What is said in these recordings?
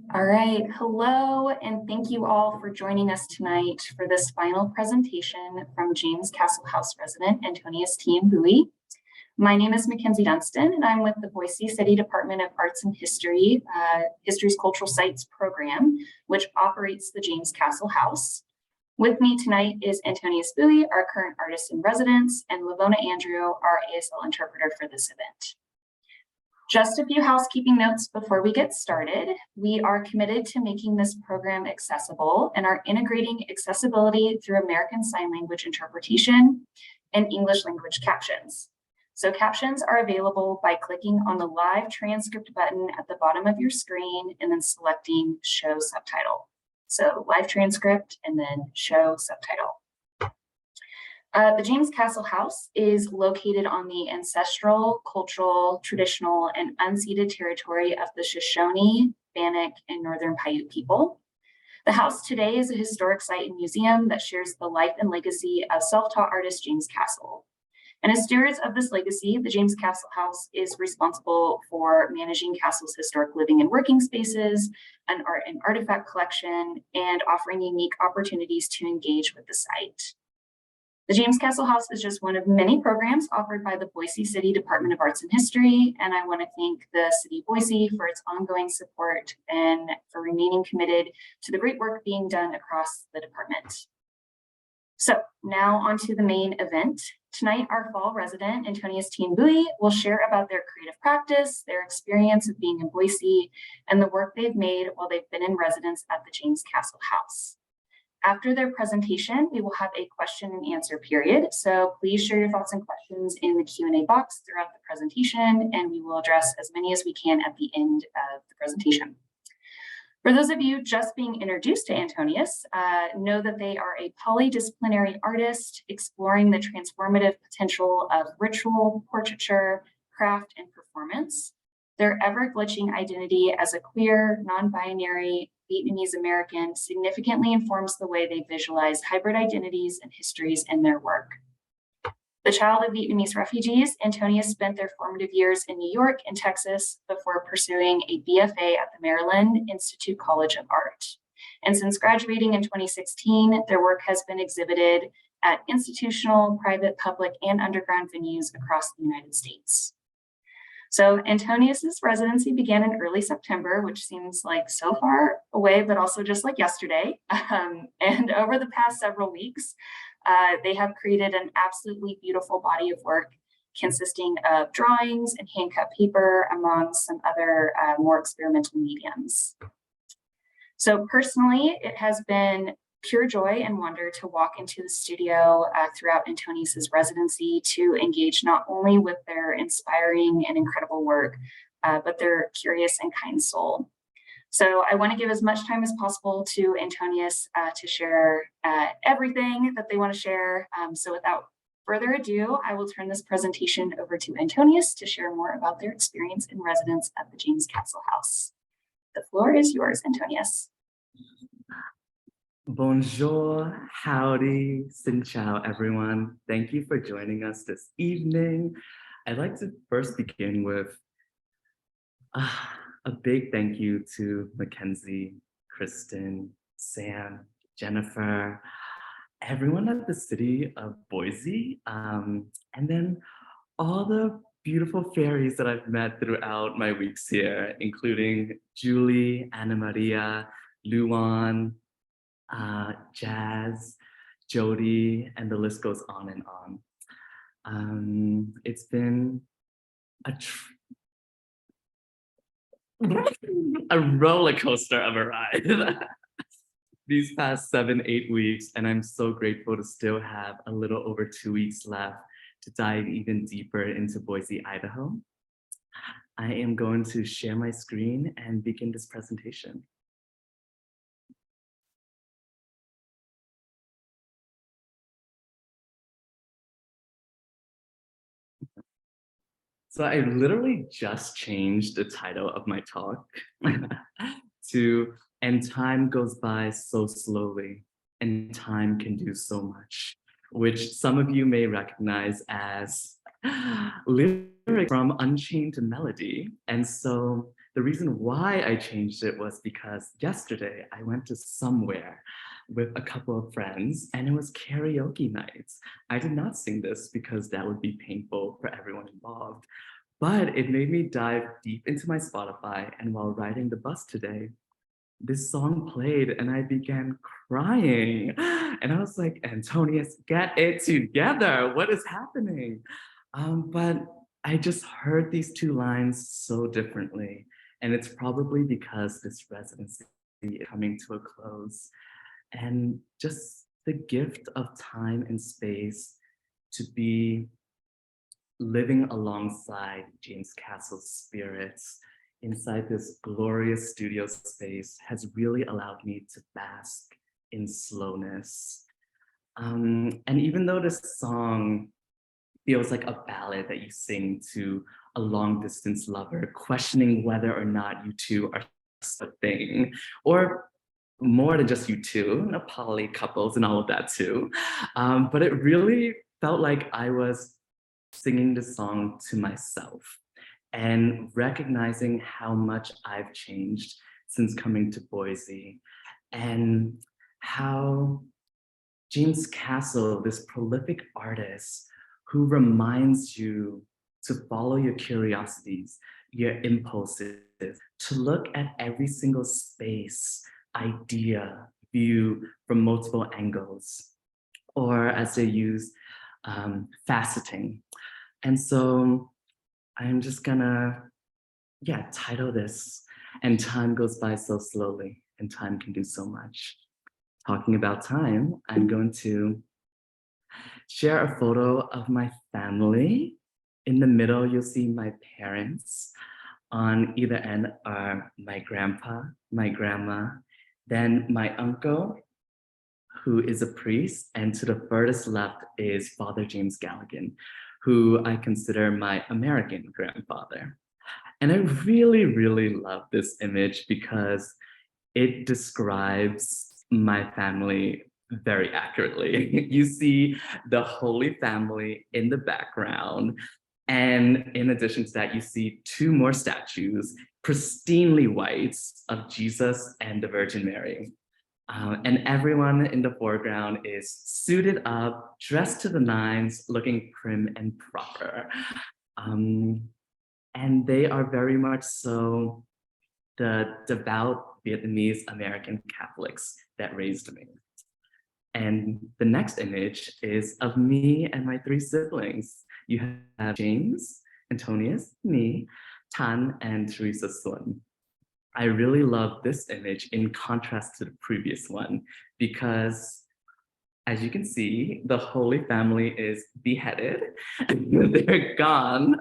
All right, hello, and thank you all for joining us tonight for this final presentation from James Castle House resident Antonius-Tín Bui. My name is Makenzi Dunstan, and I'm with the Boise City Department of Arts and History, History's Cultural Sites program, which operates the James Castle House. With me tonight is Antonius Bui, our current artist in residence, and Lavona Andrew, our ASL interpreter for this event. Just a few housekeeping notes before we get started. We are committed to making this program accessible and are integrating accessibility through American Sign Language interpretation and English language captions. So captions are available by clicking on the live transcript button at the bottom of your screen and then selecting show subtitle. So live transcript and then show subtitle. The James Castle House is located on the ancestral, cultural, traditional, and unceded territory of the Shoshone, Bannock, and Northern Paiute people. The house today is a historic site and museum that shares the life and legacy of self-taught artist James Castle. And as stewards of this legacy, the James Castle House is responsible for managing Castle's historic living and working spaces, an art and artifact collection, and offering unique opportunities to engage with the site. The James Castle House is just one of many programs offered by the Boise City Department of Arts and History, and I want to thank the City of Boise for its ongoing support and for remaining committed to the great work being done across the department. So now on to the main event. Tonight, our fall resident, Antonius-Tín Bui, will share about their creative practice, their experience of being in Boise, and the work they've made while they've been in residence at the James Castle House. After their presentation, we will have a question and answer period. So please share your thoughts and questions in the Q&A box throughout the presentation, and we will address as many as we can at the end of the presentation. For those of you just being introduced to Antonius, know that they are a polydisciplinary artist exploring the transformative potential of ritual, portraiture, craft, and performance. Their ever-glitching identity as a queer, non-binary, Vietnamese-American significantly informs the way they visualize hybrid identities and histories in their work. The child of Vietnamese refugees, Antonius spent their formative years in New York and Texas before pursuing a BFA at the Maryland Institute College of Art. And since graduating in 2016, their work has been exhibited at institutional, private, public, and underground venues across the United States. So Antonius's residency began in early September, which seems like so far away, but also just like yesterday. And over the past several weeks, they have created an absolutely beautiful body of work consisting of drawings and hand-cut paper, among some other more experimental mediums. So personally, it has been pure joy and wonder to walk into the studio throughout Antonius's residency to engage not only with their inspiring and incredible work, but their curious and kind soul. So I want to give as much time as possible to Antonius to share everything that they want to share. So without further ado, I will turn this presentation over to Antonius to share more about their experience in residence at the James Castle House. The floor is yours, Antonius. Bonjour, howdy, xin chào, everyone. Thank you for joining us this evening. I'd like to first begin with a big thank you to Makenzi, Kristen, Sam, Jennifer, everyone at the City of Boise, and then all the beautiful fairies that I've met throughout my weeks here, including Julie, Anna Maria, Luan, Jazz, Jody, and the list goes on and on. It's been a roller coaster of a ride these past 7-8 weeks, and I'm so grateful to still have a little over 2 weeks left to dive even deeper into Boise, Idaho. I am going to share my screen and begin this presentation. So I literally just changed the title of my talk to "And Time Goes By So Slowly, and Time Can Do So Much," which some of you may recognize as lyrics from Unchained Melody. And so the reason why I changed it was because yesterday I went to somewhere with a couple of friends and it was karaoke nights. I did not sing this because that would be painful for everyone involved, but it made me dive deep into my Spotify. And while riding the bus today, this song played and I began crying. And I was like, Antonius, get it together. What is happening? But I just heard these two lines so differently. And it's probably because this residency is coming to a close. And just the gift of time and space to be living alongside James Castle's spirits inside this glorious studio space has really allowed me to bask in slowness. And even though this song feels like a ballad that you sing to a long distance lover, questioning whether or not you two are a thing, or more than just you two, poly couples and all of that too. But it really felt like I was singing the song to myself and recognizing how much I've changed since coming to Boise, and how James Castle, this prolific artist who reminds you to follow your curiosities, your impulses, to look at every single space, idea, view from multiple angles, or as they use, faceting. And so I'm just gonna, title this, And Time Goes By So Slowly, and Time Can Do So Much. Talking about time, I'm going to share a photo of my family. In the middle, you'll see my parents. On either end are my grandpa, my grandma, then my uncle, who is a priest, and to the furthest left is Father James Galligan, who I consider my American grandfather. And I really, really love this image because it describes my family very accurately. You see the Holy Family in the background. And in addition to that, you see two more statues, pristinely white, of Jesus and the Virgin Mary. And everyone in the foreground is suited up, dressed to the nines, looking prim and proper. And they are very much so the devout Vietnamese-American Catholics that raised me. And the next image is of me and my three siblings. You have James, Antonius, me, Tan, and Teresa Sun. I really love this image in contrast to the previous one because, as you can see, the Holy Family is beheaded. They're gone.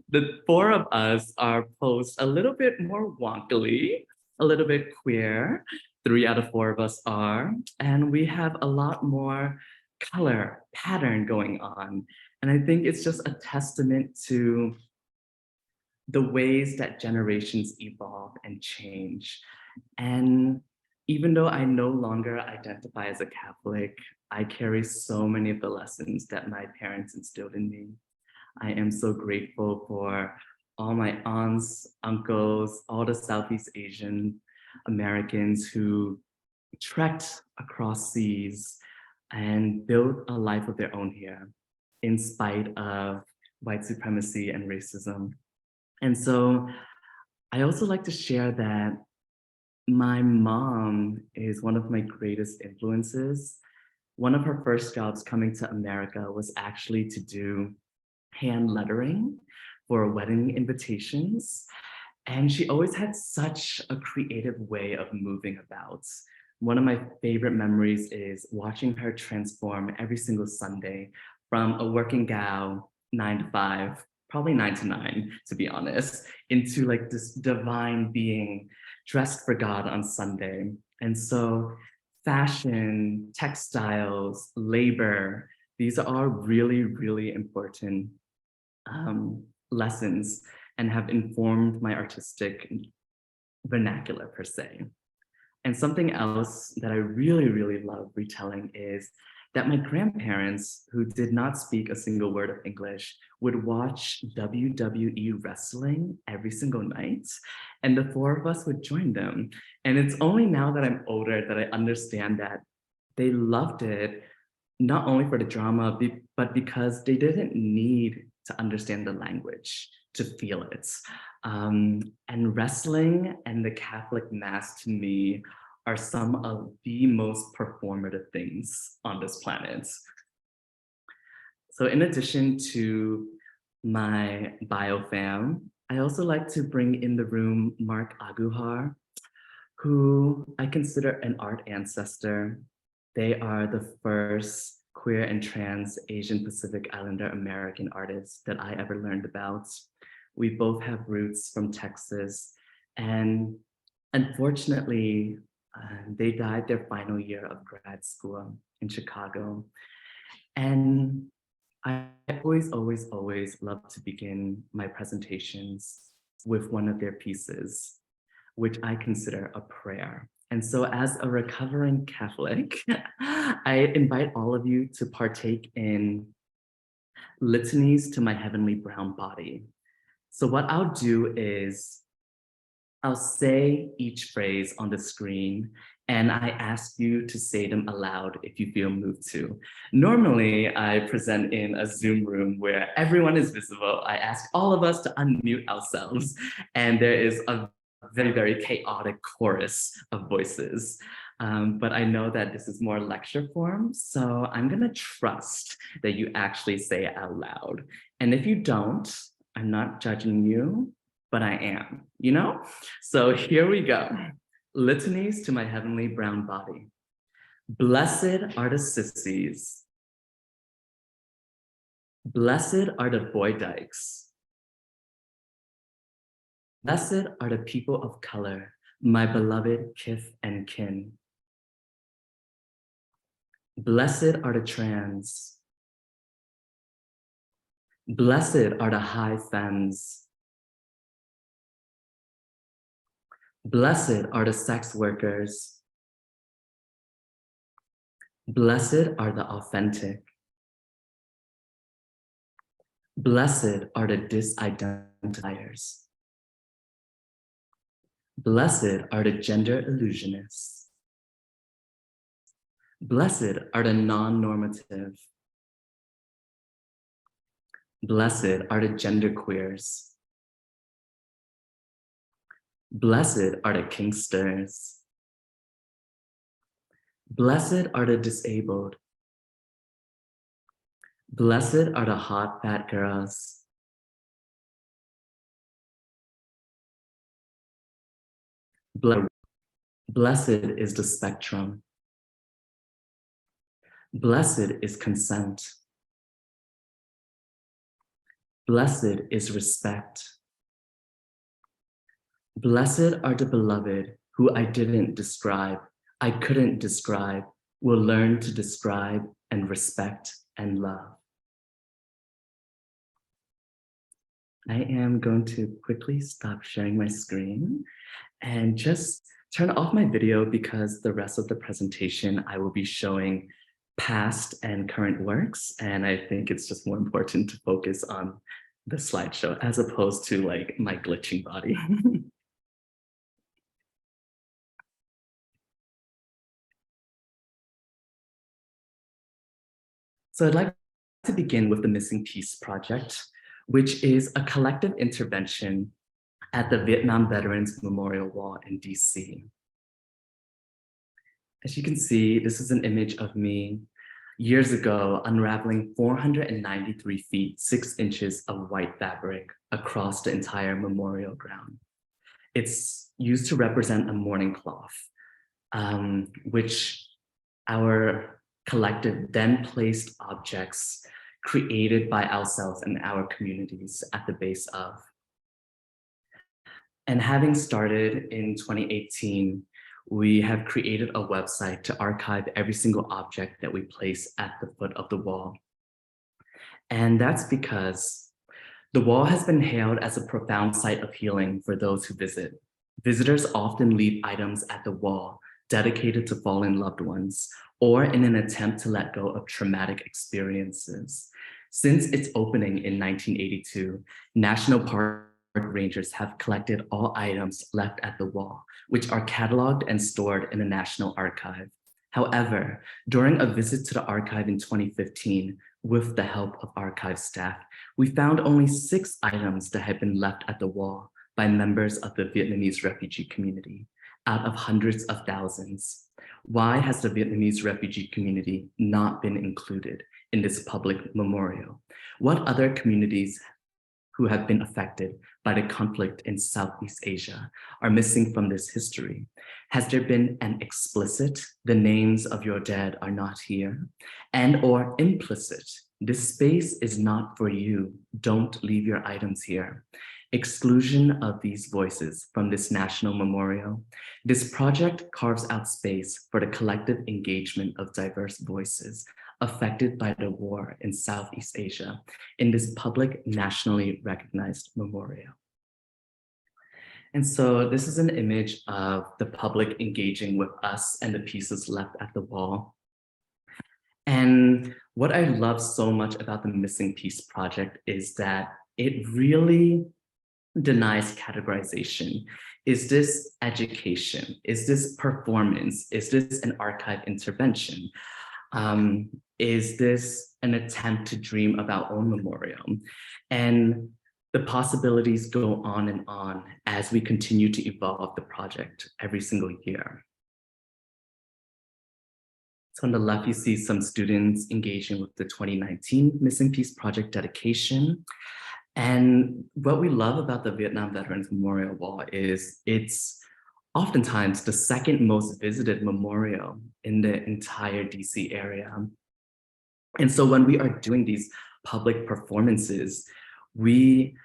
The four of us are posed a little bit more wonkily, a little bit queer. 3 out of 4 of us are. And we have a lot more color pattern going on. And I think it's just a testament to the ways that generations evolve and change. And even though I no longer identify as a Catholic, I carry so many of the lessons that my parents instilled in me. I am so grateful for all my aunts, uncles, all the Southeast Asian Americans who trekked across seas and built a life of their own here, in spite of white supremacy and racism. And so I also like to share that my mom is one of my greatest influences. One of her first jobs coming to America was actually to do hand lettering for wedding invitations. And she always had such a creative way of moving about. One of my favorite memories is watching her transform every single Sunday from a working gal, 9 to 5, probably 9 to 9, to be honest, into like this divine being dressed for God on Sunday. And so fashion, textiles, labor, these are all really, really important lessons and have informed my artistic vernacular per se. And something else that I really, really love retelling is that my grandparents, who did not speak a single word of English, would watch WWE wrestling every single night, and the four of us would join them. And it's only now that I'm older that I understand that they loved it, not only for the drama, but because they didn't need to understand the language to feel it. And wrestling and the Catholic Mass to me are some of the most performative things on this planet. So in addition to my bio fam, I also like to bring in the room Mark Aguhar, who I consider an art ancestor. They are the first queer and trans Asian Pacific Islander American artists that I ever learned about. We both have roots from Texas, and unfortunately, they died their final year of grad school in Chicago. And I always love to begin my presentations with one of their pieces, which I consider a prayer. And so as a recovering Catholic, I invite all of you to partake in litanies to my heavenly brown body. So what I'll do is I'll say each phrase on the screen, and I ask you to say them aloud if you feel moved to. Normally, I present in a Zoom room where everyone is visible. I ask all of us to unmute ourselves, and there is a very chaotic chorus of voices. But I know that this is more lecture form, so I'm gonna trust that you actually say it out loud. And if you don't, I'm not judging you, but I am, you know? So here we go. Litanies to my heavenly brown body. Blessed are the sissies. Blessed are the boy dykes. Blessed are the people of color, my beloved kith and kin. Blessed are the trans. Blessed are the high femmes. Blessed are the sex workers. Blessed are the authentic. Blessed are the disidentifiers. Blessed are the gender illusionists. Blessed are the non-normative. Blessed are the genderqueers. Blessed are the kinksters. Blessed are the disabled. Blessed are the hot fat girls. Blessed is the spectrum. Blessed is consent. Blessed is respect. Blessed are the beloved who I didn't describe, I couldn't describe, will learn to describe and respect and love. I am going to quickly stop sharing my screen and just turn off my video because the rest of the presentation I will be showing past and current works, and I think it's just more important to focus on the slideshow as opposed to like my glitching body. So I'd like to begin with the Missing Piece Project, which is a collective intervention at the Vietnam Veterans Memorial Wall in DC. As you can see, this is an image of me years ago unraveling 493 feet, 6 inches of white fabric across the entire memorial ground. It's used to represent a mourning cloth, which our collective then placed objects created by ourselves and our communities at the base of. And having started in 2018, we have created a website to archive every single object that we place at the foot of the wall. And that's because the wall has been hailed as a profound site of healing for those who visit. Visitors often leave items at the wall dedicated to fallen loved ones, or in an attempt to let go of traumatic experiences. Since its opening in 1982, National Park rangers have collected all items left at the wall, which are cataloged and stored in the National Archive. However, during a visit to the archive in 2015, with the help of archive staff, we found only 6 items that had been left at the wall by members of the Vietnamese refugee community, out of hundreds of thousands. Why has the Vietnamese refugee community not been included in this public memorial? What other communities who have been affected by the conflict in Southeast Asia are missing from this history? Has there been an explicit, the names of your dead are not here, and or implicit, this space is not for you, don't leave your items here? Exclusion of these voices from this national memorial. This project carves out space for the collective engagement of diverse voices affected by the war in Southeast Asia in this public, nationally recognized memorial. And so this is an image of the public engaging with us and the pieces left at the wall. And what I love so much about the Missing Piece project is that it really denies categorization. Is this education? Is this performance? Is this an archive intervention? Is this an attempt to dream about own memorial? And the possibilities go on and on as we continue to evolve the project every single year. So on the left, you see some students engaging with the 2019 Missing Piece Project dedication. And what we love about the Vietnam Veterans Memorial Wall is it's oftentimes the second most visited memorial in the entire DC area. And so when we are doing these public performances, we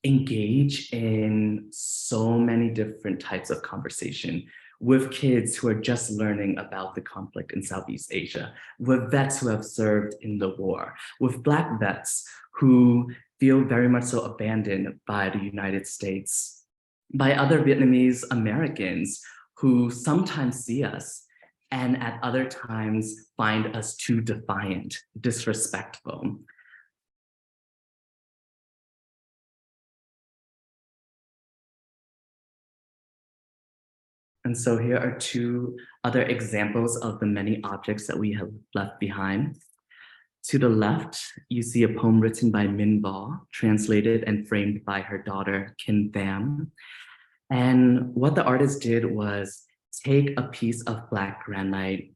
engage in so many different types of conversation with kids who are just learning about the conflict in Southeast Asia, with vets who have served in the war, with Black vets who feel very much so abandoned by the United States, by other Vietnamese-Americans who sometimes see us and at other times find us too defiant, disrespectful. And so here are 2 other examples of the many objects that we have left behind. To the left, you see a poem written by Min Vo, translated and framed by her daughter, Kim Pham. And what the artist did was take a piece of Black granite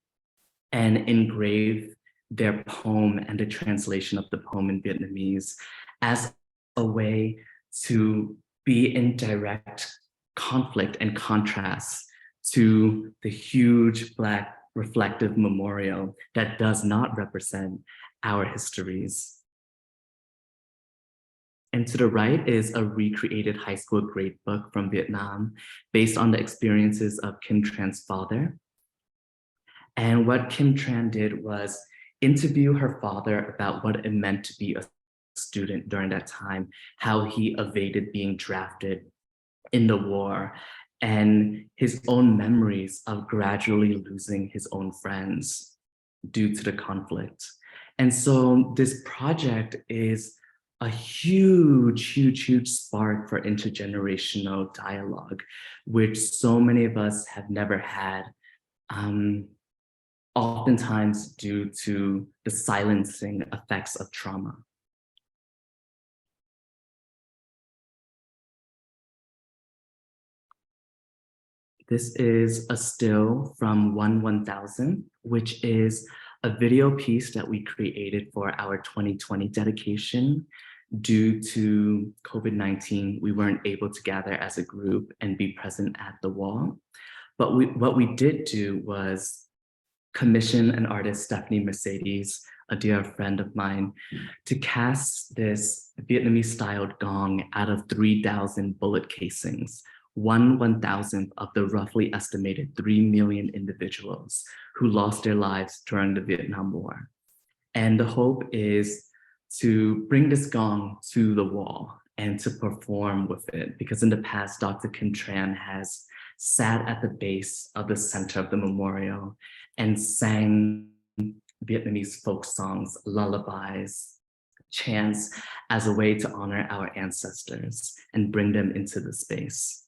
and engrave their poem and the translation of the poem in Vietnamese as a way to be in direct conflict and contrast to the huge Black reflective memorial that does not represent our histories. And to the right is a recreated high school grade book from Vietnam based on the experiences of Kim Tran's father. And what Kim Tran did was interview her father about what it meant to be a student during that time, how he evaded being drafted in the war, and his own memories of gradually losing his own friends due to the conflict. And so this project is a huge spark for intergenerational dialogue, which so many of us have never had, oftentimes due to the silencing effects of trauma. This is a still from 1/1000, which is a video piece that we created for our 2020 dedication. Due to COVID-19, we weren't able to gather as a group and be present at the wall. But what we did do was commission an artist, Stephanie Mercedes, a dear friend of mine, to cast this Vietnamese-styled gong out of 3,000 bullet casings, 1/1000th of the roughly estimated 3 million individuals who lost their lives during the Vietnam War. And the hope is to bring this gong to the wall and to perform with it, because in the past, Dr. Kim Tran has sat at the base of the center of the memorial and sang Vietnamese folk songs, lullabies, chants as a way to honor our ancestors and bring them into the space.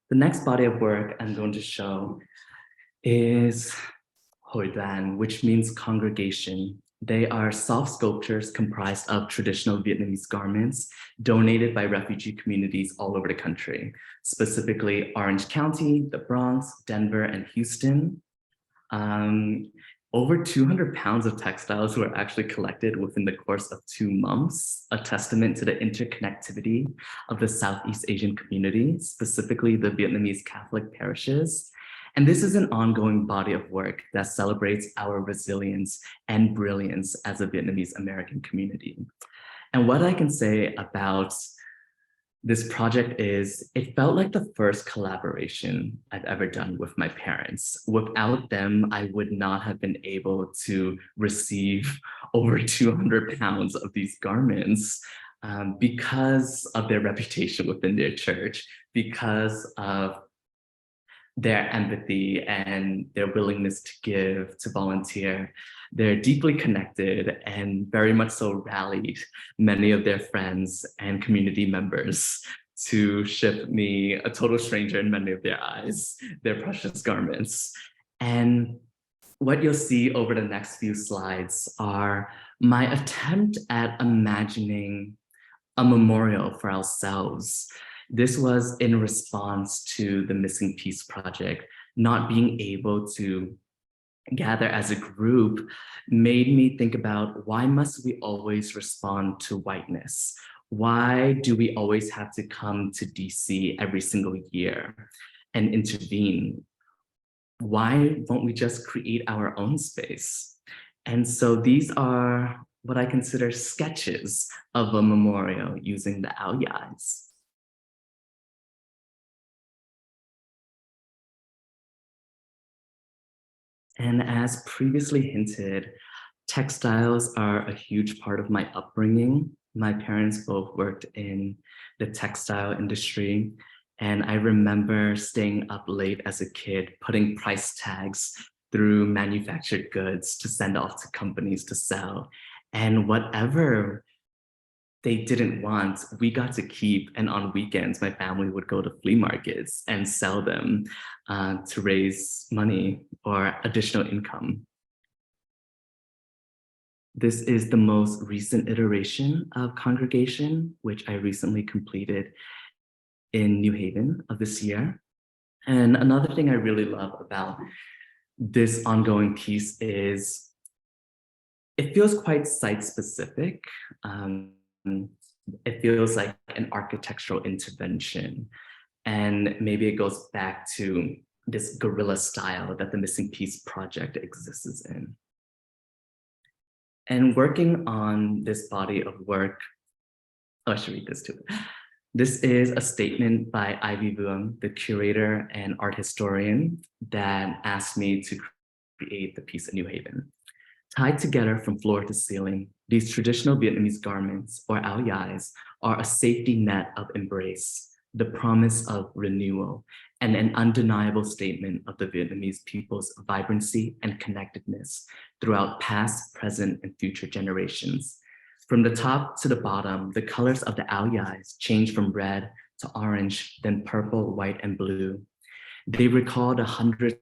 The next body of work I'm going to show is Hội đoàn, which means congregation. They are soft sculptures comprised of traditional Vietnamese garments donated by refugee communities all over the country, specifically Orange County, the Bronx, Denver, and Houston. Over 200 pounds of textiles were actually collected within the course of 2 months, a testament to the interconnectivity of the Southeast Asian community, specifically the Vietnamese Catholic parishes. And this is an ongoing body of work that celebrates our resilience and brilliance as a Vietnamese-American community. And what I can say about this project is it felt like the first collaboration I've ever done with my parents. Without them, I would not have been able to receive over 200 pounds of these garments because of their reputation within their church, because of their empathy and their willingness to give, to volunteer. They're deeply connected and very much so rallied many of their friends and community members to ship me, a total stranger in many of their eyes, their precious garments. And what you'll see over the next few slides are my attempt at imagining a memorial for ourselves. This was in response to the Missing Piece Project. Not being able to gather as a group made me think about, why must we always respond to whiteness? Why do we always have to come to DC every single year and intervene? Why won't we just create our own space? And so these are what I consider sketches of a memorial using the ao dais. And as previously hinted, textiles are a huge part of my upbringing. My parents both worked in the textile industry, and I remember staying up late as a kid, putting price tags through manufactured goods to send off to companies to sell. And whatever they didn't want, we got to keep. And on weekends, my family would go to flea markets and sell them to raise money or additional income. This is the most recent iteration of Congregation, which I recently completed in New Haven of this year. And another thing I really love about this ongoing piece is it feels quite site-specific. It feels like an architectural intervention. And maybe it goes back to this guerrilla style that the Missing Piece Project exists in. And working on this body of work, oh, I should read this too. This is a statement by Ivy Vuong, the curator and art historian, that asked me to create the piece in New Haven. Tied together from floor to ceiling, these traditional Vietnamese garments, or ao dais, are a safety net of embrace, the promise of renewal, and an undeniable statement of the Vietnamese people's vibrancy and connectedness throughout past, present, and future generations. From the top to the bottom, the colors of the ao dais change from red to orange, then purple, white, and blue. They recall the hundreds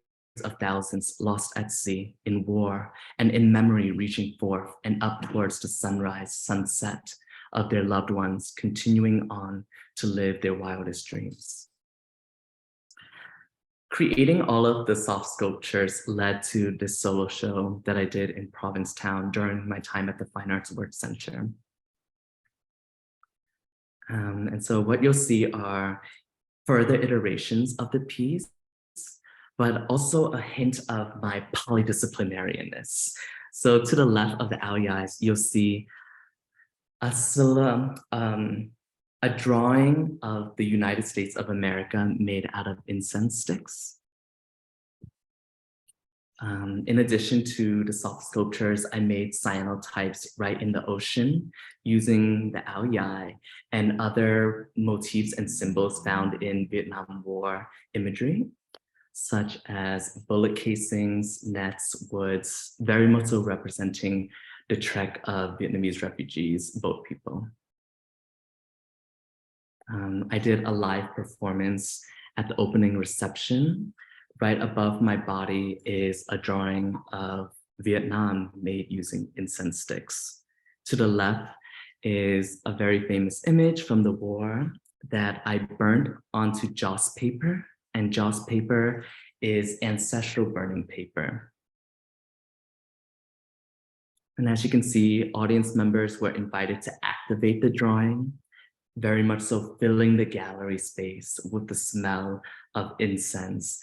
of thousands lost at sea, in war, and in memory reaching forth and up towards the sunrise, sunset of their loved ones, continuing on to live their wildest dreams. Creating all of the soft sculptures led to this solo show that I did in Provincetown during my time at the Fine Arts Work Center. And so what you'll see are further iterations of the piece, but also a hint of my polydisciplinarianness. So to the left of the ao dais, you'll see a drawing of the United States of America made out of incense sticks. In addition to the soft sculptures, I made cyanotypes right in the ocean using the ao dai and other motifs and symbols found in Vietnam War imagery, such as bullet casings, nets, woods, very much so representing the trek of Vietnamese refugees, boat people. I did a live performance at the opening reception. Right above my body is a drawing of Vietnam made using incense sticks. To the left is a very famous image from the war that I burned onto joss paper, and joss paper is ancestral burning paper. And as you can see, audience members were invited to activate the drawing, very much so filling the gallery space with the smell of incense,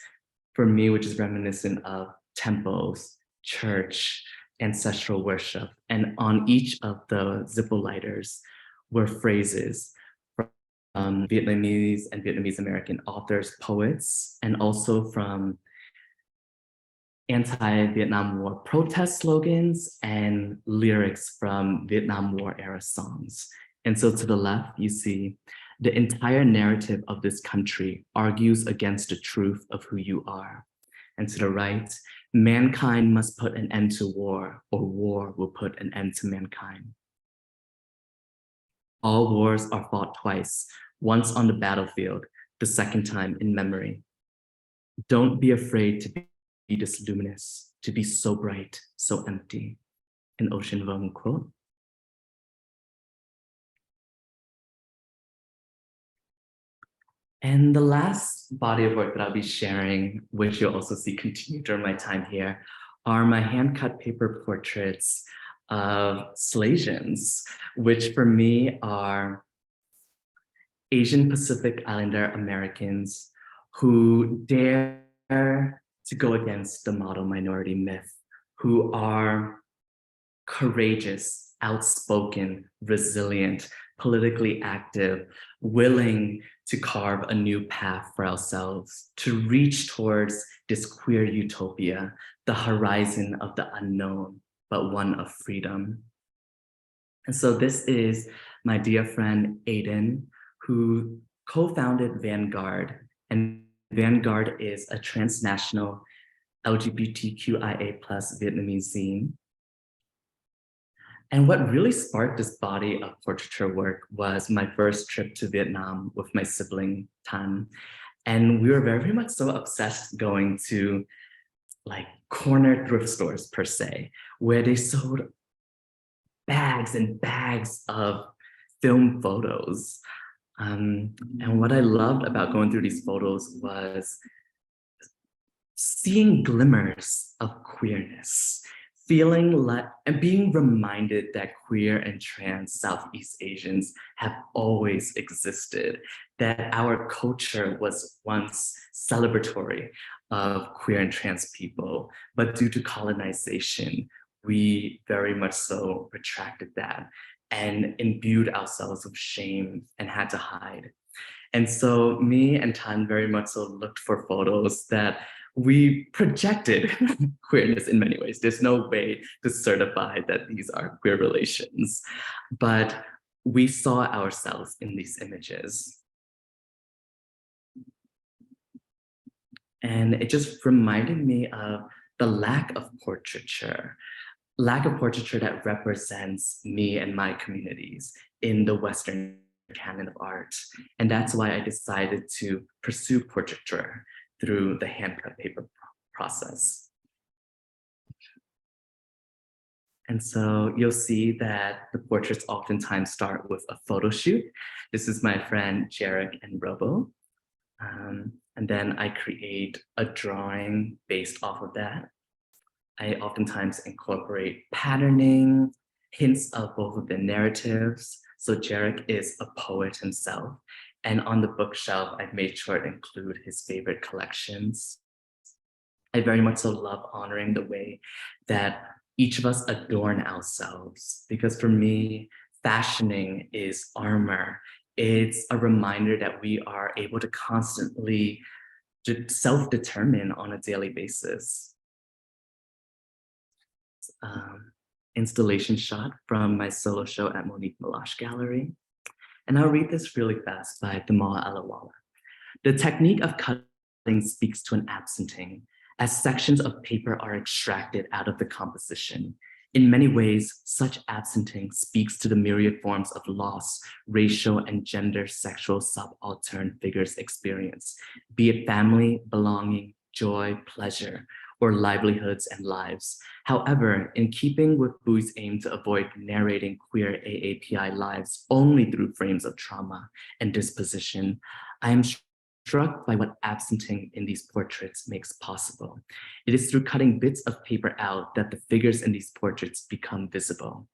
for me, which is reminiscent of temples, church, ancestral worship. And on each of the Zippo lighters were phrases from Vietnamese and Vietnamese-American authors, poets, and also from anti-Vietnam War protest slogans and lyrics from Vietnam War era songs. And so to the left, you see the entire narrative of this country argues against the truth of who you are. And to the right, mankind must put an end to war, or war will put an end to mankind. All wars are fought twice, once on the battlefield, the second time in memory. Don't be afraid to be this luminous, to be so bright, so empty. An Ocean Vuong quote. And the last body of work that I'll be sharing, which you'll also see continue during my time here, are my hand-cut paper portraits of Salesians, which for me are Asian Pacific Islander Americans who dare to go against the model minority myth, who are courageous, outspoken, resilient, politically active, willing to carve a new path for ourselves, to reach towards this queer utopia, the horizon of the unknown, but one of freedom. And so this is my dear friend, Aiden, who co-founded Vanguard. And Vanguard is a transnational LGBTQIA+ Vietnamese zine. And what really sparked this body of portraiture work was my first trip to Vietnam with my sibling, Tan. And we were very much so obsessed going to like corner thrift stores per se, where they sold bags and bags of film photos. And what I loved about going through these photos was seeing glimmers of queerness, feeling like and being reminded that queer and trans Southeast Asians have always existed, that our culture was once celebratory of queer and trans people, but due to colonization, we very much so retracted that and imbued ourselves with shame and had to hide. And so me and Tan very much so looked for photos that we projected queerness in many ways. There's no way to certify that these are queer relations, but we saw ourselves in these images. And it just reminded me of the lack of portraiture that represents me and my communities in the Western canon of art. And that's why I decided to pursue portraiture through the hand-cut paper process. And so you'll see that the portraits oftentimes start with a photo shoot. This is my friend Jarek and Robo. And then I create a drawing based off of that. I oftentimes incorporate patterning, hints of both of the narratives. So Jarek is a poet himself. And on the bookshelf, I've made sure to include his favorite collections. I very much so love honoring the way that each of us adorn ourselves, because for me, fashioning is armor. It's a reminder that we are able to constantly self-determine on a daily basis. installation shot from my solo show at Monique Malash Gallery. And I'll read this really fast by Tamal Alawala. The technique of cutting speaks to an absenting, as sections of paper are extracted out of the composition. In many ways, such absenting speaks to the myriad forms of loss, racial and gender sexual subaltern figures experience, be it family, belonging, joy, pleasure, or livelihoods and lives. However, in keeping with Bui's aim to avoid narrating queer AAPI lives only through frames of trauma and disposition, I am struck by what absenting in these portraits makes possible. It is through cutting bits of paper out that the figures in these portraits become visible.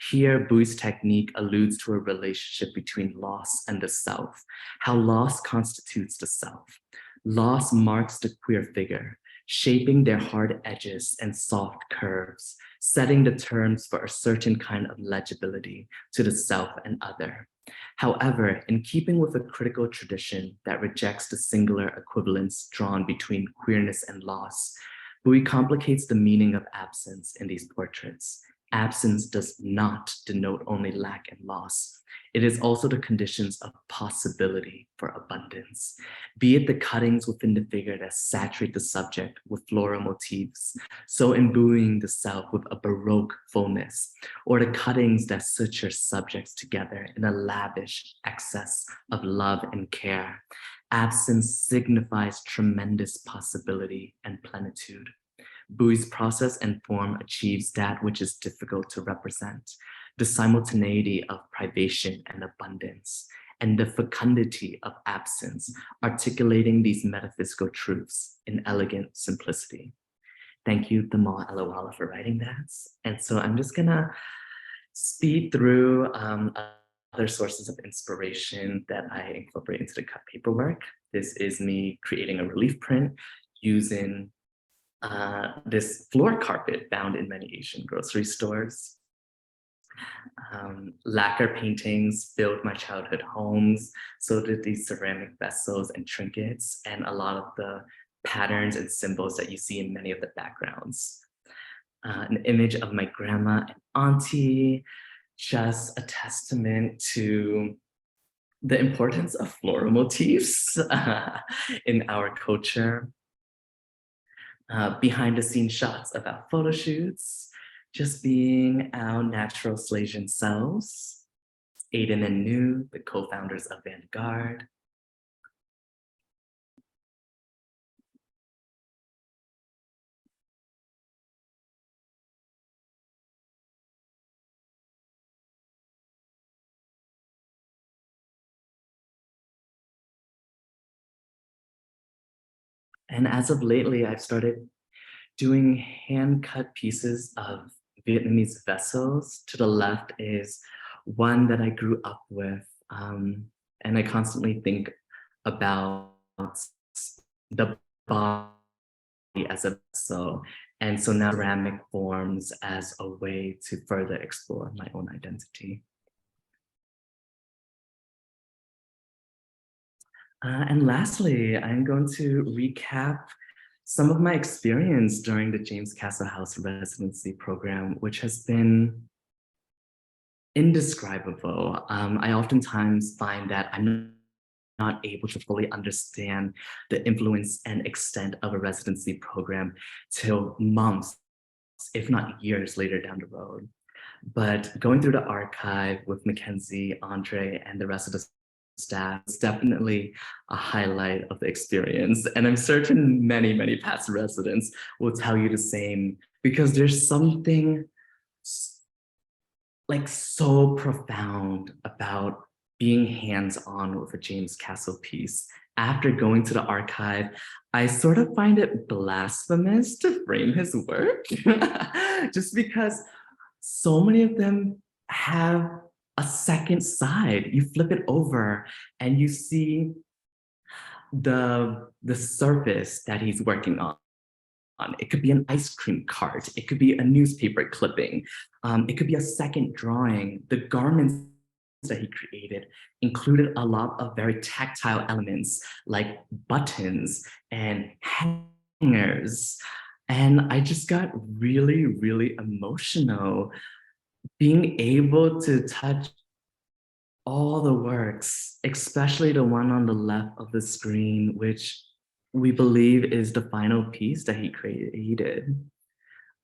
Here, Bui's technique alludes to a relationship between loss and the self, how loss constitutes the self. Loss marks the queer figure, shaping their hard edges and soft curves, setting the terms for a certain kind of legibility to the self and other. However, in keeping with a critical tradition that rejects the singular equivalence drawn between queerness and loss, Bui complicates the meaning of absence in these portraits. Absence does not denote only lack and loss. It is also the conditions of possibility for abundance, be it the cuttings within the figure that saturate the subject with floral motifs, so imbuing the self with a Baroque fullness, or the cuttings that suture subjects together in a lavish excess of love and care. Absence signifies tremendous possibility and plenitude. Bui's process and form achieves that which is difficult to represent, the simultaneity of privation and abundance, and the fecundity of absence, articulating these metaphysical truths in elegant simplicity. Thank you, Tamal Alawala, for writing that. And so I'm just gonna speed through other sources of inspiration that I incorporate into the cut paperwork. This is me creating a relief print using this floor carpet found in many Asian grocery stores. Lacquer paintings filled my childhood homes. So did these ceramic vessels and trinkets, and a lot of the patterns and symbols that you see in many of the backgrounds. An image of my grandma and auntie, just a testament to the importance of floral motifs in our culture. Behind the scenes shots of our photo shoots, just being our natural Slasian selves. Aiden and Nu, the co-founders of Vanguard. And as of lately, I've started doing hand-cut pieces of Vietnamese vessels. To the left is one that I grew up with, and I constantly think about the body as a vessel. And so now ceramic forms as a way to further explore my own identity. And lastly, I'm going to recap some of my experience during the James Castle House residency program, which has been indescribable. I oftentimes find that I'm not able to fully understand the influence and extent of a residency program till months, if not years later down the road. But going through the archive with Makenzi, Andre, and the rest of the staff is definitely a highlight of the experience. And I'm certain many, many past residents will tell you the same, because there's something like so profound about being hands-on with a James Castle piece. After going to the archive, I sort of find it blasphemous to frame his work, just because so many of them have a second side. You flip it over and you see the surface that he's working on. It could be an ice cream cart. It could be a newspaper clipping. It could be a second drawing. The garments that he created included a lot of very tactile elements like buttons and hangers. And I just got really, really emotional being able to touch all the works, especially the one on the left of the screen, which we believe is the final piece that he created.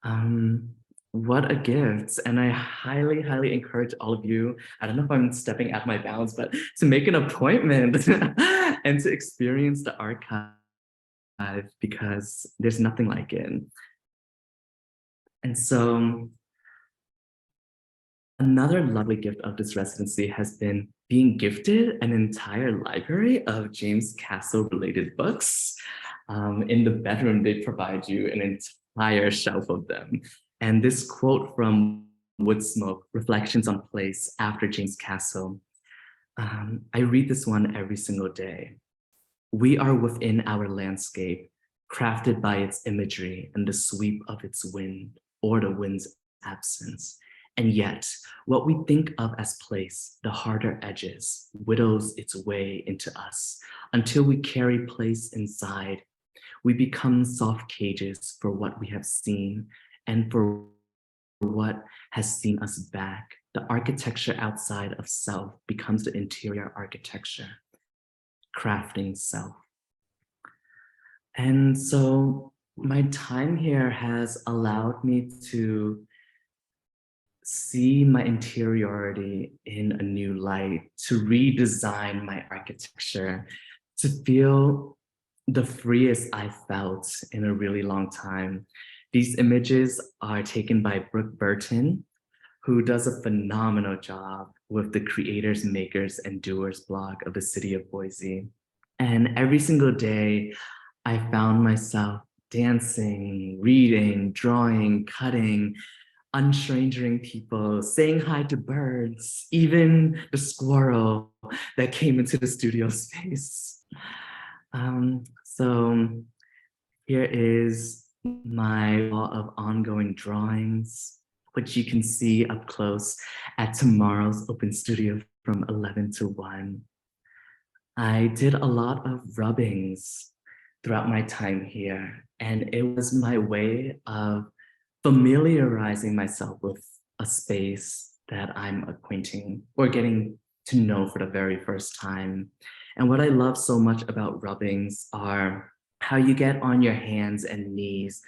Um, what a gift. And I highly, highly encourage all of you, I don't know if I'm stepping out my bounds, but to make an appointment and to experience the archive because there's nothing like it. And so another lovely gift of this residency has been being gifted an entire library of James Castle related books. In the bedroom, they provide you an entire shelf of them. And this quote from Woodsmoke, Reflections on Place after James Castle, I read this one every single day. We are within our landscape, crafted by its imagery and the sweep of its wind or the wind's absence. And yet, what we think of as place, the harder edges, whittles its way into us until we carry place inside. We become soft cages for what we have seen and for what has seen us back. The architecture outside of self becomes the interior architecture, crafting self. And so my time here has allowed me to see my interiority in a new light, to redesign my architecture, to feel the freest I felt in a really long time. These images are taken by Brooke Burton, who does a phenomenal job with the Creators, Makers, and Doers blog of the city of Boise. And every single day, I found myself dancing, reading, drawing, cutting, unstrangering people, saying hi to birds, even the squirrel that came into the studio space. So here is my wall of ongoing drawings, which you can see up close at tomorrow's open studio from 11 to 1. I did a lot of rubbings throughout my time here, and it was my way of familiarizing myself with a space that I'm acquainting or getting to know for the very first time. And what I love so much about rubbings are how you get on your hands and knees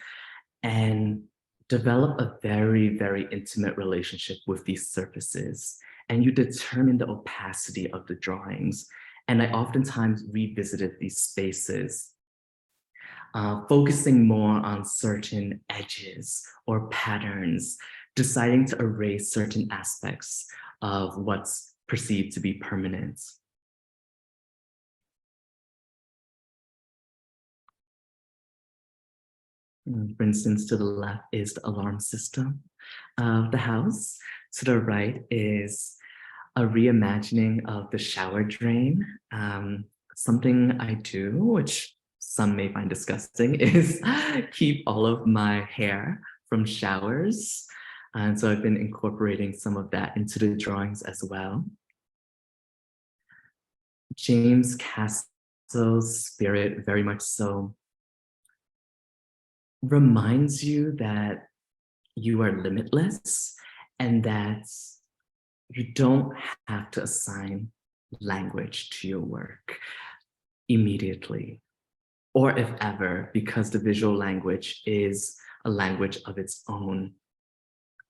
and develop a very, very intimate relationship with these surfaces. And you determine the opacity of the drawings. And I oftentimes revisited these spaces, focusing more on certain edges or patterns, deciding to erase certain aspects of what's perceived to be permanent. For instance, to the left is the alarm system of the house. To the right is a reimagining of the shower drain. Something I do, which some may find disgusting, is keep all of my hair from showers. And so I've been incorporating some of that into the drawings as well. James Castle's spirit, very much so, reminds you that you are limitless and that you don't have to assign language to your work immediately, or if ever, because the visual language is a language of its own.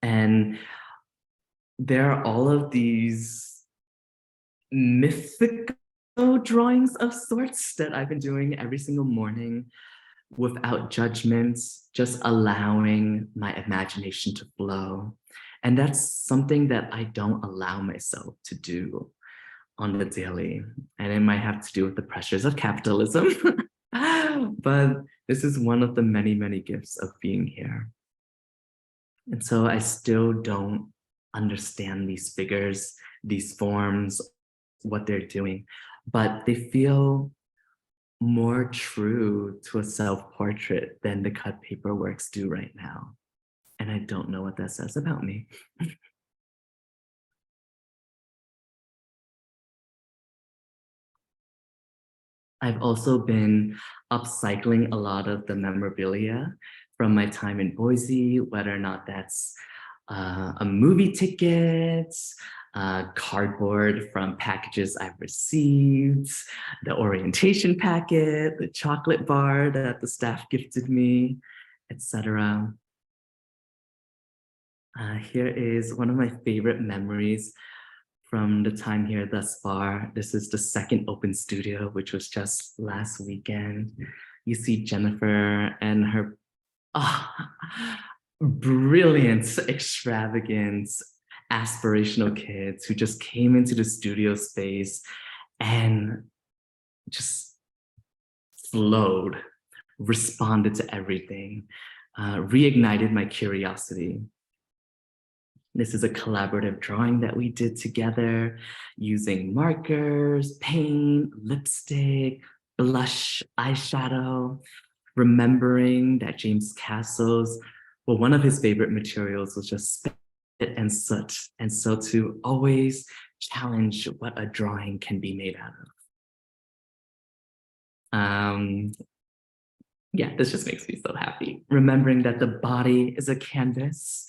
And there are all of these mythical drawings of sorts that I've been doing every single morning without judgments, just allowing my imagination to flow. And that's something that I don't allow myself to do on the daily. And it might have to do with the pressures of capitalism. But this is one of the many, many gifts of being here. And so I still don't understand these figures, these forms, what they're doing, but they feel more true to a self-portrait than the cut paper works do right now. And I don't know what that says about me. I've also been upcycling a lot of the memorabilia from my time in Boise, whether or not that's a movie ticket, cardboard from packages I've received, the orientation packet, the chocolate bar that the staff gifted me, etc. Here is one of my favorite memories from the time here thus far. This is the second open studio, which was just last weekend. You see Jennifer and her brilliant, extravagant, aspirational kids who just came into the studio space and just flowed, responded to everything, reignited my curiosity. This is a collaborative drawing that we did together using markers, paint, lipstick, blush, eyeshadow, remembering that James Castle's, well, one of his favorite materials was just spit and soot. And so to always challenge what a drawing can be made out of. Yeah, this just makes me so happy. Remembering that the body is a canvas.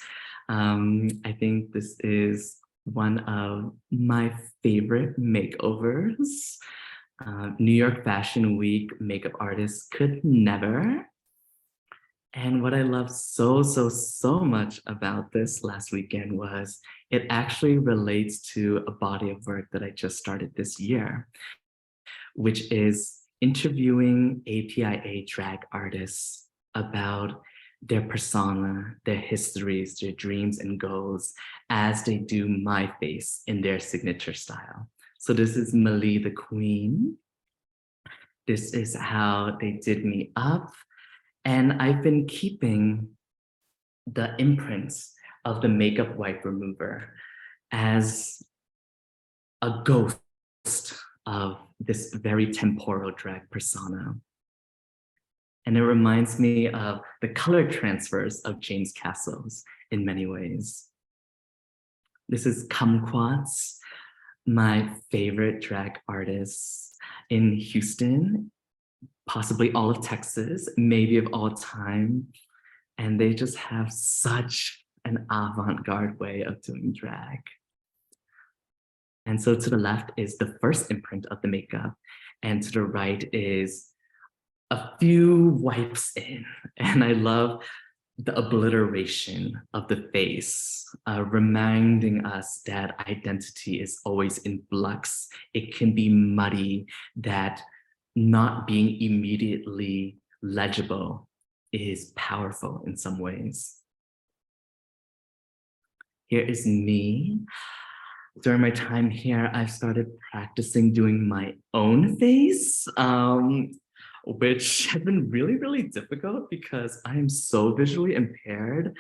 I think this is one of my favorite makeovers. New York Fashion Week makeup artists could never. And what I loved so much about this last weekend was it actually relates to a body of work that I just started this year, which is interviewing APIA drag artists about their persona, their histories, their dreams and goals as they do my face in their signature style. So this is Malie the Queen. This is how they did me up. And I've been keeping the imprints of the makeup wipe remover as a ghost of this very temporal drag persona. And it reminds me of the color transfers of James Castle's in many ways. This is Kumquats, my favorite drag artist in Houston, possibly all of Texas, maybe of all time. And they just have such an avant-garde way of doing drag. And so to the left is the first imprint of the makeup, and to the right is a few wipes in. And I love the obliteration of the face, reminding us that identity is always in flux. It can be muddy, that not being immediately legible is powerful in some ways. Here is me. During my time here, I've started practicing doing my own face, which has been really difficult because I am so visually impaired.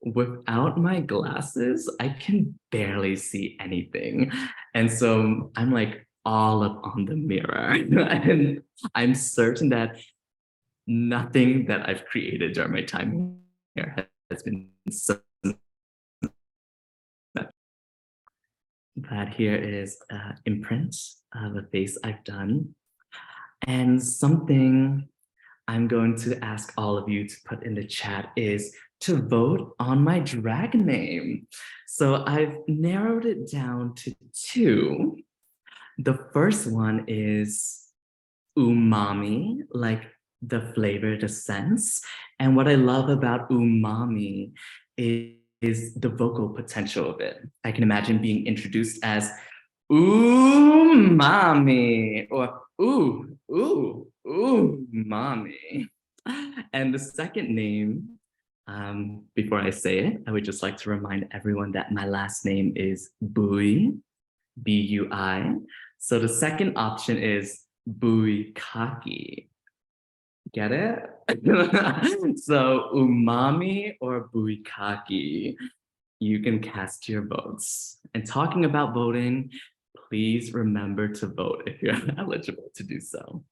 Without my glasses, I can barely see anything. And so I'm like all up on the mirror. And I'm certain that nothing that I've created during my time here has been so. That here is an imprint of a face I've done. And something I'm going to ask all of you to put in the chat is to vote on my drag name. So I've narrowed it down to two. The first one is umami, like the flavor, the sense. And what I love about umami is the vocal potential of it. I can imagine being introduced as umami or mommy. And the second name, before I say it, I would just like to remind everyone that my last name is Bui, B-U-I. So the second option is Bui Kaki. Get it? So umami or buikaki, you can cast your votes. And talking about voting, please remember to vote if you're eligible to do so.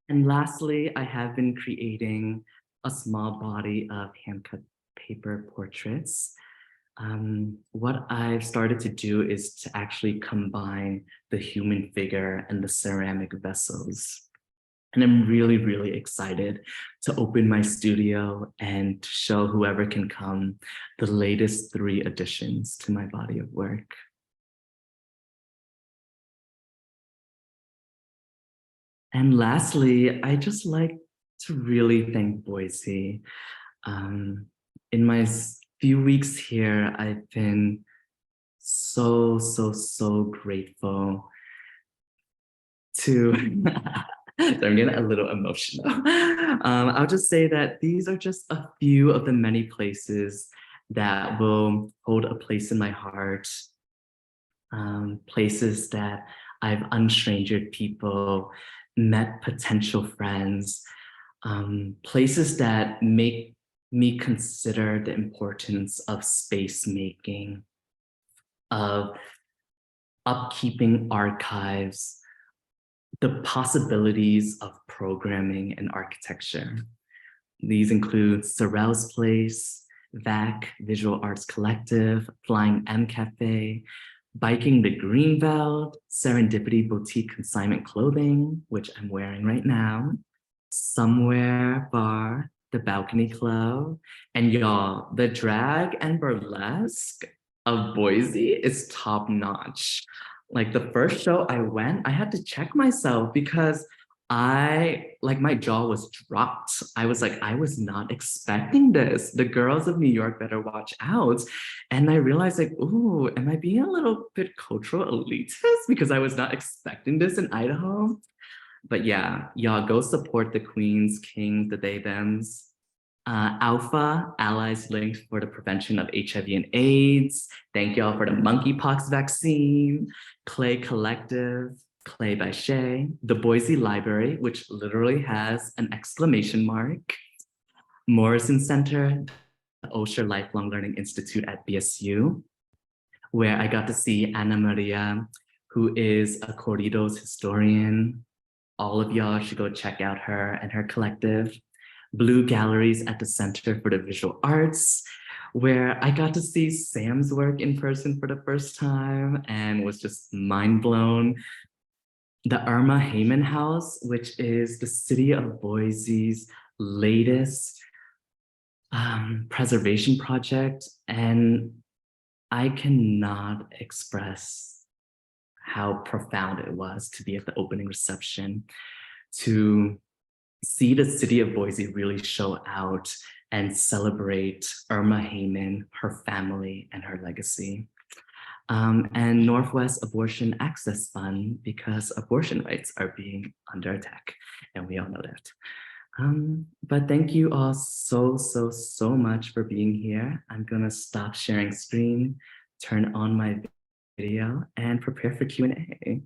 And lastly, I have been creating a small body of hand-cut paper portraits. What I've started to do is to actually combine the human figure and the ceramic vessels. And I'm really, really excited to open my studio and to show whoever can come the latest 3 additions to my body of work. And lastly, I just like to really thank Boise. In my few weeks here, I've been so grateful to, so I'm getting a little emotional. I'll just say that these are just a few of the many places that will hold a place in my heart, places that I've unstrangered people, met potential friends, places that make me consider the importance of space making, of upkeeping archives, the possibilities of programming and architecture. These include Sorrel's Place, VAC, Visual Arts Collective, Flying M Cafe, Biking the Greenbelt, Serendipity Boutique Consignment Clothing, which I'm wearing right now, Somewhere Bar, the Balcony Club, and y'all, the drag and burlesque of Boise is top notch. Like the first show I went, I had to check myself because my jaw was dropped. I was like, I was not expecting this. The girls of New York better watch out. And I realized like, ooh, am I being a little bit cultural elitist because I was not expecting this in Idaho? But yeah, y'all go support the queens, kings, the they, thems. Alpha, Allies Linked for the Prevention of HIV and AIDS. Thank y'all for the monkeypox vaccine. Clay Collective, Clay by Shay. The Boise Library, which literally has an exclamation mark. Morrison Center, the Osher Lifelong Learning Institute at BSU, where I got to see Ana Maria, who is a corridos historian. All of y'all should go check out her and her collective. Blue Galleries at the Center for the Visual Arts, where I got to see Sam's work in person for the first time and was just mind blown. The Irma Heyman House, which is the city of Boise's latest preservation project. And I cannot express how profound it was to be at the opening reception, to see the city of Boise really show out and celebrate Irma Heyman, her family, and her legacy. And Northwest Abortion Access Fund, because abortion rights are being under attack, and we all know that. But thank you all so much for being here. I'm gonna stop sharing screen, turn on my video, and prepare for Q&A.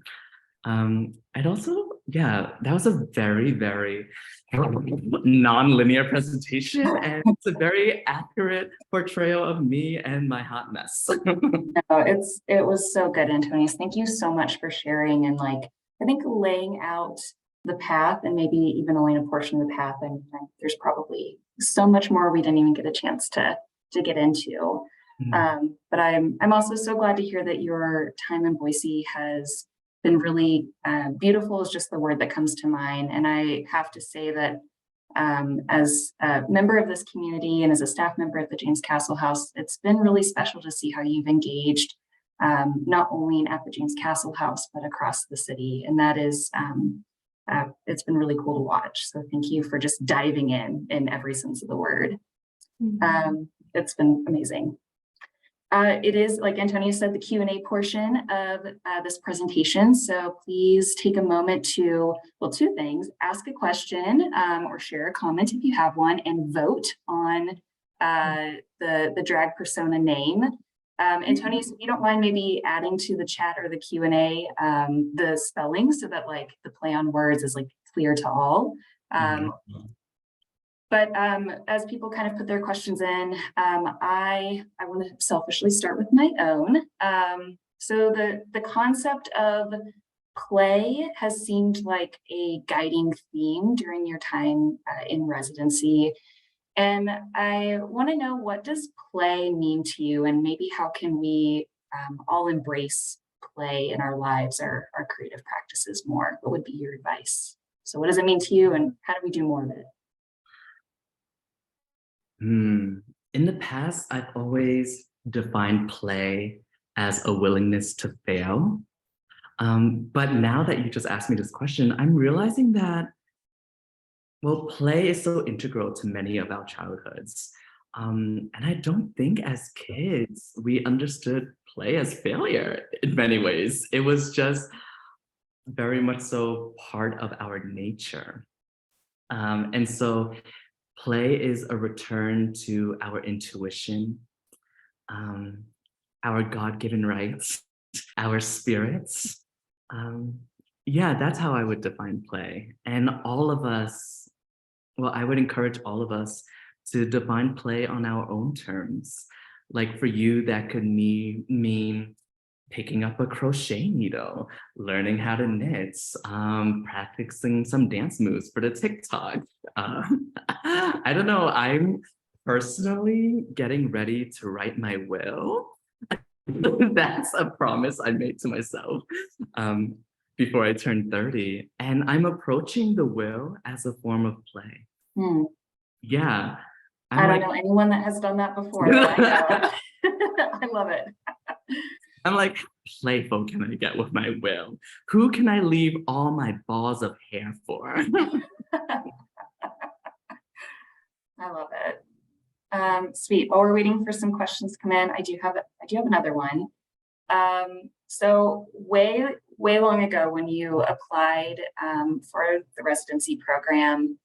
I'd also, yeah, that was a very non-linear presentation, and it's a very accurate portrayal of me and my hot mess. No, it was so good, Antonius. Thank you so much for sharing and I think laying out the path and maybe even only a portion of the path. And there's probably so much more we didn't even get a chance to get into. But I'm also so glad to hear that your time in Boise has been really beautiful is just the word that comes to mind. And I have to say that as a member of this community and as a staff member at the James Castle House, it's been really special to see how you've engaged not only at the James Castle House, but across the city. And that is, it's been really cool to watch. So thank you for just diving in every sense of the word. It's been amazing. It is, like Antonio said, the Q&A portion of this presentation. So please take a moment to, well, 2 things, ask a question or share a comment if you have one, and vote on the drag persona name. Antonio, if you don't mind maybe adding to the chat or the Q&A the spelling so that the play on words is clear to all. But as people kind of put their questions in, I want to selfishly start with my own. So the concept of play has seemed like a guiding theme during your time in residency. And I want to know, what does play mean to you? And maybe how can we all embrace play in our lives, our creative practices more? What would be your advice? So what does it mean to you, and how do we do more of it? In the past, I've always defined play as a willingness to fail. But now that you just asked me this question, I'm realizing that, well, play is so integral to many of our childhoods. And I don't think as kids, we understood play as failure in many ways. It was just very much so part of our nature. And so play is a return to our intuition, um, our God-given rights, our spirits. Yeah, that's how I would define play. And all of us, well, I would encourage all of us to define play on our own terms. Like for you, that could mean picking up a crochet needle, learning how to knit, practicing some dance moves for the TikTok. I don't know, I'm personally getting ready to write my will. That's a promise I made to myself before I turned 30. And I'm approaching the will as a form of play. Yeah. I don't know anyone that has done that before, but I know. I love it. I'm like, how playful can I get with my will? Who can I leave all my balls of hair for? I love it. Sweet. While we're waiting for some questions to come in, I do have another one. So way long ago, when you applied for the residency program,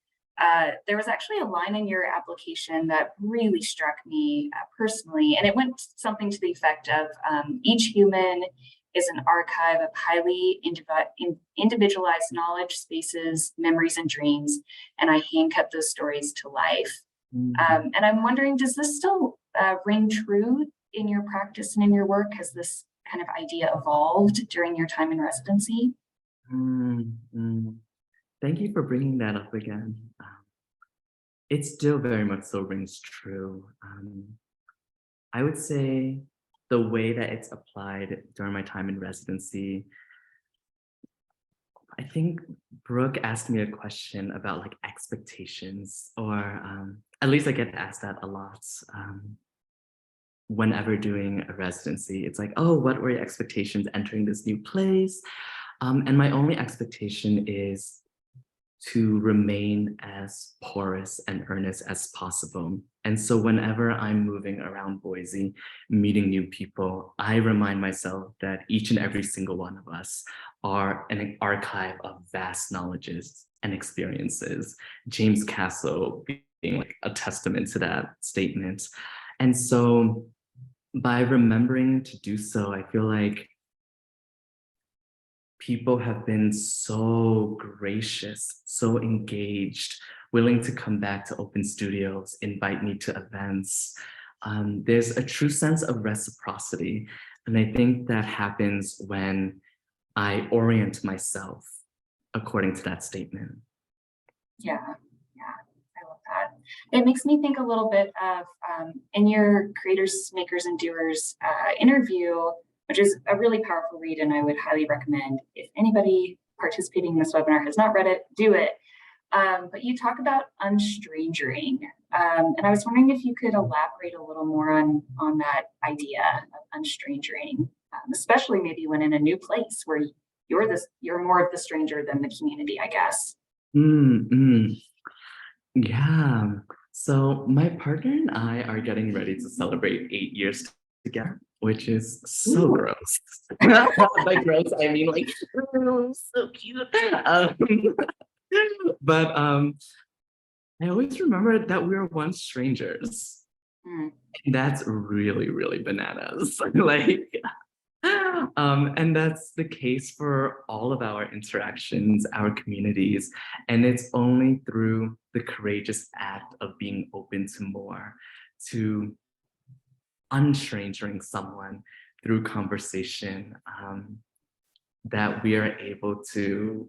there was actually a line in your application that really struck me personally, and it went something to the effect of each human is an archive of highly individualized knowledge, spaces, memories, and dreams, and I handcut those stories to life. And I'm wondering, does this still ring true in your practice and in your work? Has this kind of idea evolved during your time in residency? Thank you for bringing that up again. It still very much so rings true. I would say the way that it's applied during my time in residency, I think Brooke asked me a question about like expectations, or at least I get asked that a lot whenever doing a residency. It's like, oh, what were your expectations entering this new place? And my only expectation is to remain as porous and earnest as possible. And so whenever I'm moving around Boise, meeting new people, I remind myself that each and every single one of us are an archive of vast knowledges and experiences. James Castle being like a testament to that statement. And so by remembering to do so, I feel like people have been so gracious, so engaged, willing to come back to open studios, invite me to events. There's a true sense of reciprocity. And I think that happens when I orient myself according to that statement. Yeah, I love that. It makes me think a little bit of in your Creators, Makers, and Doers interview, which is a really powerful read, and I would highly recommend if anybody participating in this webinar has not read it, do it. But you talk about unstrangering, and I was wondering if you could elaborate a little more on that idea of unstrangering, especially maybe when in a new place where you're more of the stranger than the community, I guess. Yeah. So my partner and I are getting ready to celebrate 8 years together, which is so gross. By gross, I mean like, oh, so cute. But I always remember that we were once strangers. And that's really, really bananas. Like, and that's the case for all of our interactions, our communities. And it's only through the courageous act of being open to more, to unstrangering someone through conversation, that we are able to,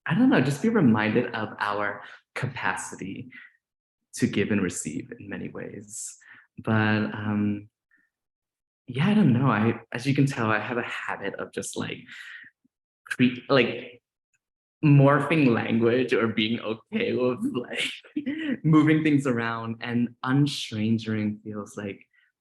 I don't know, just be reminded of our capacity to give and receive in many ways. But yeah, I don't know. As you can tell, I have a habit of just like morphing language or being okay with like moving things around, and unstrangering feels like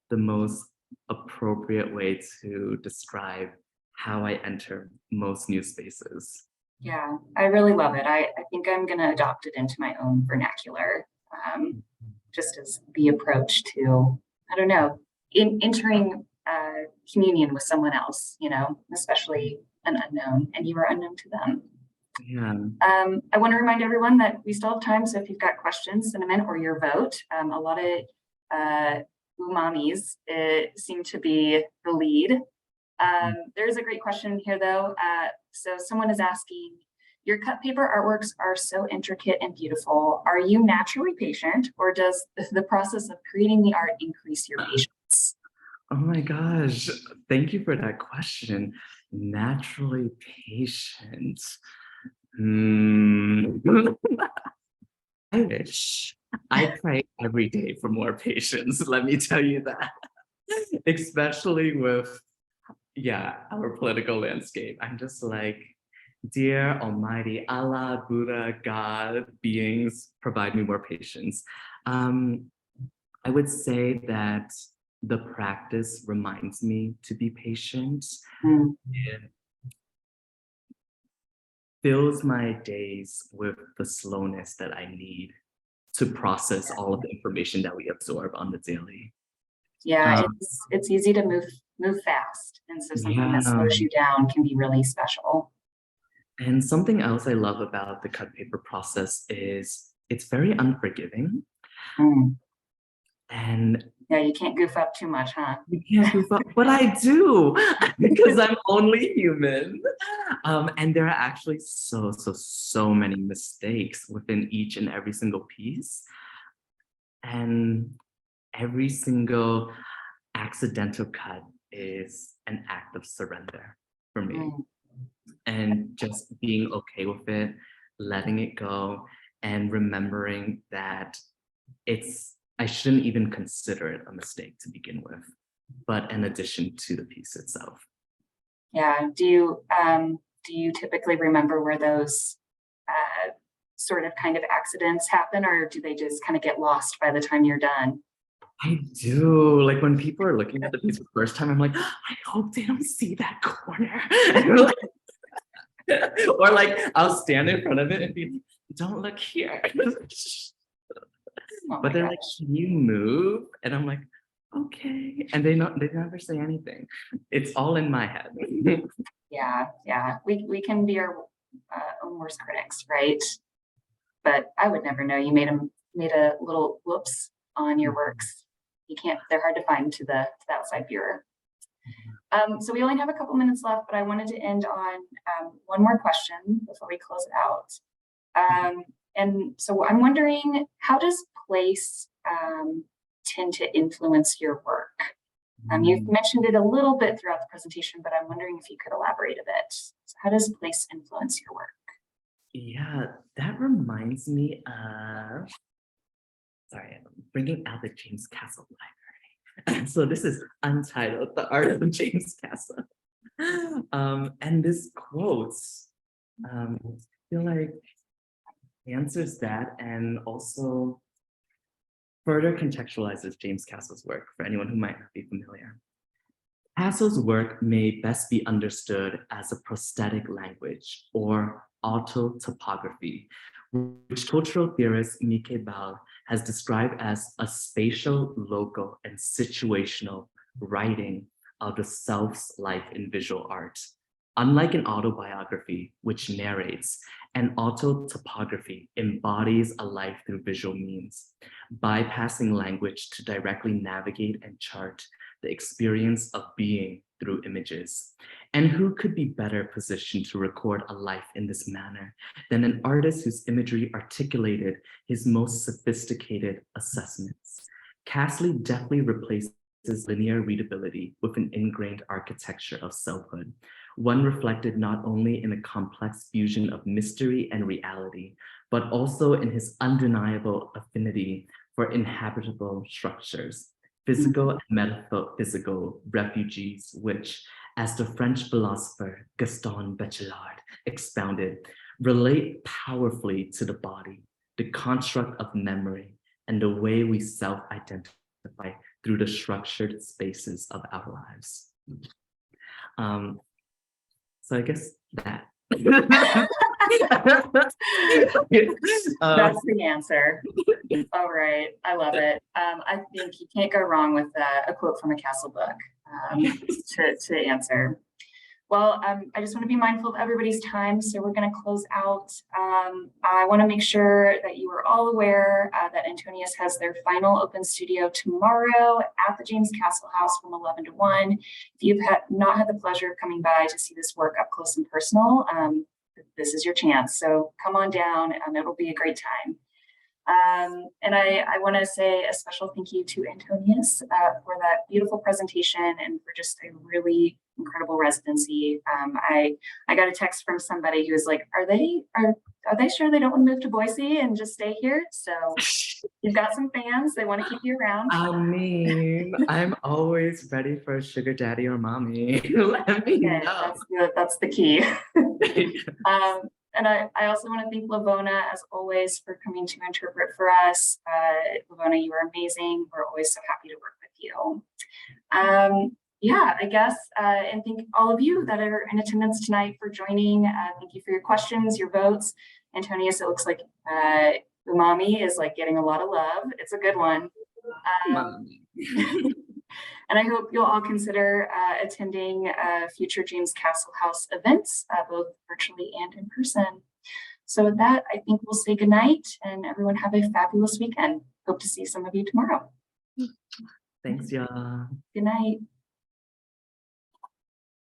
the most appropriate way to describe how I enter most new spaces. Yeah, I really love it. I think I'm going to adopt it into my own vernacular, just as the approach to, I don't know, entering communion with someone else, especially an unknown, and you are unknown to them. Yeah. I want to remind everyone that we still have time, so if you've got questions, send them in, or your vote. A lot of umamis seem to be the lead. There's a great question here, though. So someone is asking, your cut paper artworks are so intricate and beautiful. Are you naturally patient, or does the process of creating the art increase your patience? Oh my gosh, thank you for that question. Naturally patient. I wish. I pray every day for more patience, let me tell you that. Especially with, our political landscape. I'm just like, dear Almighty Allah, Buddha, God, beings, provide me more patience. I would say that the practice reminds me to be patient. It fills my days with the slowness that I need to process all of the information that we absorb on the daily. Yeah, it's easy to move fast, and so something that slows you down can be really special. And something else I love about the cut paper process is it's very unforgiving. And yeah, you can't goof up too much, huh? You can't goof up, but I do because I'm only human. And there are actually so many mistakes within each and every single piece. And every single accidental cut is an act of surrender for me. And just being okay with it, letting it go, and remembering that I shouldn't even consider it a mistake to begin with, but an addition to the piece itself. Yeah. Do you typically remember where those sort of kind of accidents happen, or do they just kind of get lost by the time you're done? I do. Like when people are looking at the piece for the first time, I'm like, I hope they don't see that corner. Or like I'll stand in front of it and be like, don't look here. But they're like, can you move? And I'm like, okay. And they never say anything. It's all in my head. Yeah. We can be our own worst critics, right? But I would never know you made a little whoops on your works. You can't, they're hard to find to the outside viewer. So we only have a couple minutes left, but I wanted to end on one more question before we close it out. And so I'm wondering, how does place tend to influence your work? You've mentioned it a little bit throughout the presentation, but I'm wondering if you could elaborate a bit. So how does place influence your work? Yeah, that reminds me of, sorry, I'm bringing out the James Castle Library. So this is Untitled, The Art of James Castle. And this quote, I feel like answers that and also further contextualizes James Castle's work for anyone who might not be familiar. Castle's work may best be understood as a prosthetic language or autotopography, which cultural theorist Mike Ball has described as a spatial, local, and situational writing of the self's life in visual art. Unlike an autobiography, which narrates, an autotopography embodies a life through visual means, bypassing language to directly navigate and chart the experience of being through images. And who could be better positioned to record a life in this manner than an artist whose imagery articulated his most sophisticated assessments? Castle deftly replaces linear readability with an ingrained architecture of selfhood, one reflected not only in a complex fusion of mystery and reality, but also in his undeniable affinity for inhabitable structures, physical and metaphysical refugees, which, as the French philosopher Gaston Bachelard expounded, relate powerfully to the body, the construct of memory, and the way we self-identify through the structured spaces of our lives. So I guess that. That's the answer. All right, I love it. I think you can't go wrong with a quote from a Castle book to answer. Well, I just want to be mindful of everybody's time, so we're going to close out. I want to make sure that you are all aware that Antonius has their final open studio tomorrow at the James Castle House from 11 to 1. If you've not had the pleasure of coming by to see this work up close and personal, this is your chance. So come on down, and it'll be a great time. And I want to say a special thank you to Antonius for that beautiful presentation and for just a really incredible residency. I got a text from somebody who was like, are they sure they don't want to move to Boise and just stay here? So you've got some fans, they want to keep you around. I mean, I'm always ready for a sugar daddy or mommy. Let me know. That's the key. And I also want to thank Lavona, as always, for coming to interpret for us. Lavona, you are amazing. We're always so happy to work with you. Yeah, I guess, and thank all of you that are in attendance tonight for joining. Thank you for your questions, your votes. Antonius, it looks like Umami is like getting a lot of love. It's a good one. And I hope you'll all consider attending future James Castle House events, both virtually and in person. So with that, I think we'll say goodnight and everyone have a fabulous weekend. Hope to see some of you tomorrow. Thanks, y'all. Good night.